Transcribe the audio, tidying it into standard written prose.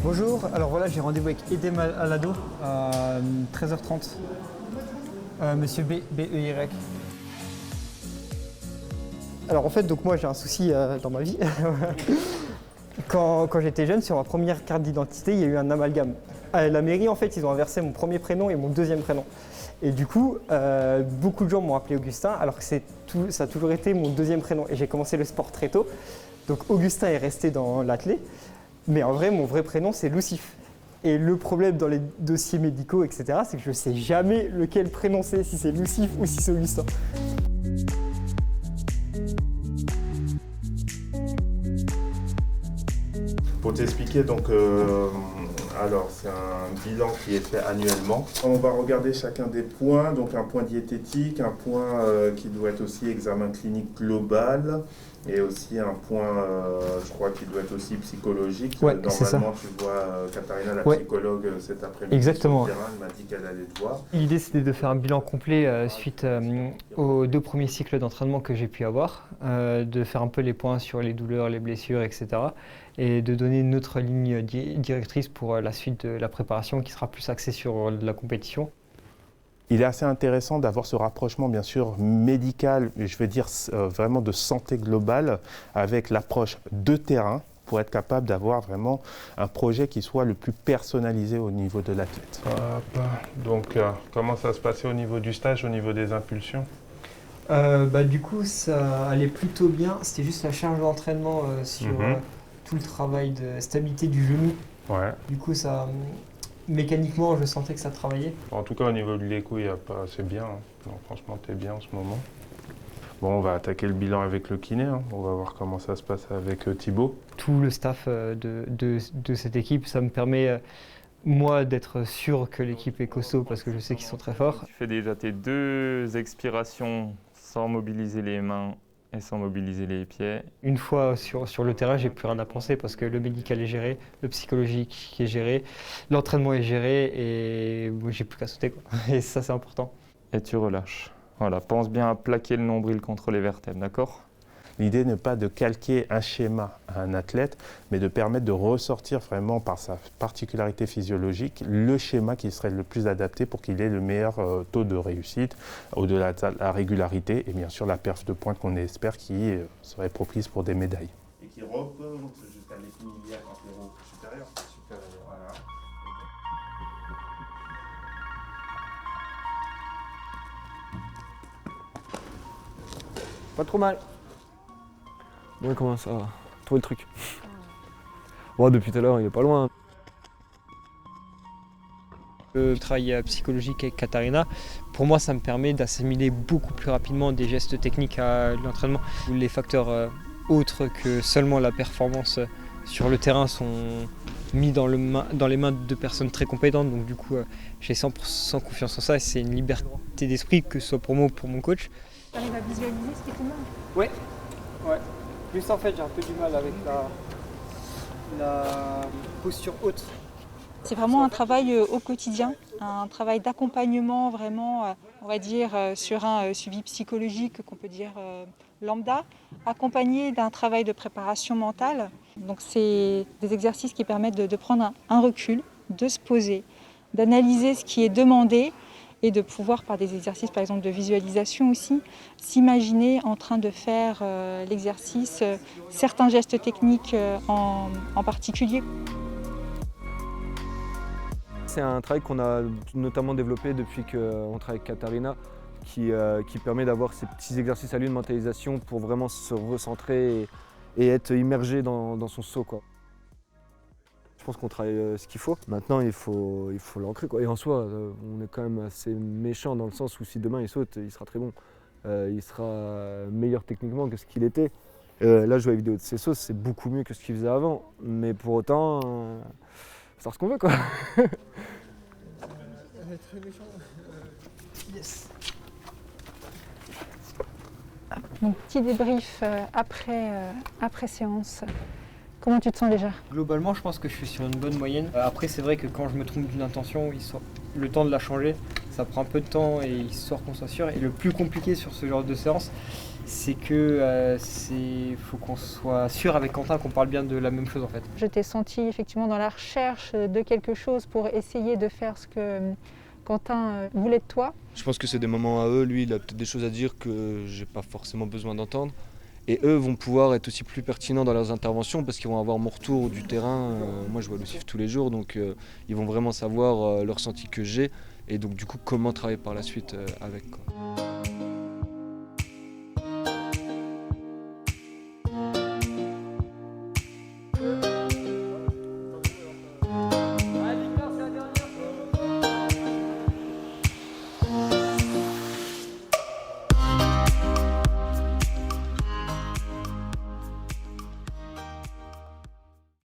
Bonjour, alors voilà, j'ai rendez-vous avec Edem Alado à 13h30. Monsieur BEY. Alors en fait, donc moi j'ai un souci dans ma vie. Quand j'étais jeune, sur ma première carte d'identité, il y a eu un amalgame. À la mairie, en fait, ils ont inversé mon premier prénom et mon deuxième prénom. Et du coup, beaucoup de gens m'ont appelé Augustin, alors que ça a toujours été mon deuxième prénom. Et j'ai commencé le sport très tôt. Donc Augustin est resté dans l'athlé. Mais en vrai, mon vrai prénom, c'est Lucif. Et le problème dans les dossiers médicaux, etc., c'est que je ne sais jamais lequel prénom c'est, si c'est Lucif ou si c'est Augustin. Pour t'expliquer, donc, alors c'est un bilan qui est fait annuellement. On va regarder chacun des points, donc un point diététique, un point qui doit être aussi examen clinique global, et aussi un point, je crois, qui doit être aussi psychologique. Ouais, normalement, tu vois Katharina, la psychologue, cet après-midi. Exactement. Sur le terrain, elle m'a dit qu'elle allait te voir. L'idée, c'était de faire un bilan complet suite aux 2 premiers cycles d'entraînement que j'ai pu avoir, de faire un peu les points sur les douleurs, les blessures, etc. Et de donner notre ligne directrice pour la suite de la préparation qui sera plus axée sur la compétition. Il est assez intéressant d'avoir ce rapprochement, bien sûr, médical, et je vais dire vraiment de santé globale, avec l'approche de terrain, pour être capable d'avoir vraiment un projet qui soit le plus personnalisé au niveau de l'athlète. Donc, comment ça se passait au niveau du stage, au niveau des impulsions ? Du coup, ça allait plutôt bien. C'était juste la charge d'entraînement sur tout le travail de stabilité du genou. Ouais. Du coup, ça... Mécaniquement, je sentais que ça travaillait. En tout cas, au niveau de l'écho, c'est bien. Non, franchement, tu es bien en ce moment. Bon, on va attaquer le bilan avec le kiné. On va voir comment ça se passe avec Thibaut. Tout le staff de cette équipe, ça me permet, moi, d'être sûr que l'équipe est costaud parce que je sais qu'ils sont très forts. Tu fais déjà tes 2 expirations sans mobiliser les mains et sans mobiliser les pieds. Une fois sur le terrain, j'ai plus rien à penser parce que le médical est géré, le psychologique est géré, l'entraînement est géré et moi, j'ai plus qu'à sauter, quoi. Et ça, c'est important. Et tu relâches. Voilà, pense bien à plaquer le nombril contre les vertèbres, d'accord ? L'idée n'est pas de calquer un schéma à un athlète, mais de permettre de ressortir vraiment par sa particularité physiologique le schéma qui serait le plus adapté pour qu'il ait le meilleur taux de réussite, au-delà de la régularité et bien sûr la perf de pointe qu'on espère qui serait propice pour des médailles. Et qui repose jusqu'à l'équilibre entre les roues supérieures. Voilà. Pas trop mal. Bon, il commence à trouver le truc. Ouais, depuis tout à l'heure, il est pas loin. Le travail psychologique avec Katharina, pour moi, ça me permet d'assimiler beaucoup plus rapidement des gestes techniques à l'entraînement. Les facteurs autres que seulement la performance sur le terrain sont mis dans les mains de personnes très compétentes. Donc du coup, j'ai 100% confiance en ça et c'est une liberté d'esprit, que ce soit pour moi ou pour mon coach. Tu arrives à visualiser ce qui est tombé ? Ouais. Juste en fait, j'ai un peu du mal avec la posture haute. C'est vraiment un travail au quotidien, un travail d'accompagnement vraiment, on va dire, sur un suivi psychologique qu'on peut dire lambda, accompagné d'un travail de préparation mentale. Donc c'est des exercices qui permettent de prendre un recul, de se poser, d'analyser ce qui est demandé et de pouvoir, par des exercices par exemple de visualisation aussi, s'imaginer en train de faire l'exercice, certains gestes techniques en particulier. C'est un travail qu'on a notamment développé depuis qu'on travaille avec Katharina, qui permet d'avoir ces petits exercices à lui de mentalisation pour vraiment se recentrer et être immergé dans son saut, quoi. Je pense qu'on travaille ce qu'il faut. Maintenant, il faut l'ancrer, quoi. Et en soi, on est quand même assez méchant dans le sens où si demain il saute, il sera très bon. Il sera meilleur techniquement que ce qu'il était. Là, jouer la vidéo de ses sauces, c'est beaucoup mieux que ce qu'il faisait avant. Mais pour autant, faut savoir ce qu'on veut, quoi. Yes. Donc petit débrief après séance. Comment tu te sens déjà ? Globalement, je pense que je suis sur une bonne moyenne. Après, c'est vrai que quand je me trompe d'une intention, le temps de la changer, ça prend un peu de temps et histoire qu'on soit sûr. Et le plus compliqué sur ce genre de séance, c'est que faut qu'on soit sûr avec Quentin qu'on parle bien de la même chose en fait. Je t'ai senti effectivement dans la recherche de quelque chose pour essayer de faire ce que Quentin voulait de toi. Je pense que c'est des moments à eux, lui il a peut-être des choses à dire que j'ai pas forcément besoin d'entendre. Et eux vont pouvoir être aussi plus pertinents dans leurs interventions parce qu'ils vont avoir mon retour du terrain. Moi je vois le CIF tous les jours, donc ils vont vraiment savoir le ressenti que j'ai et donc du coup comment travailler par la suite avec, quoi.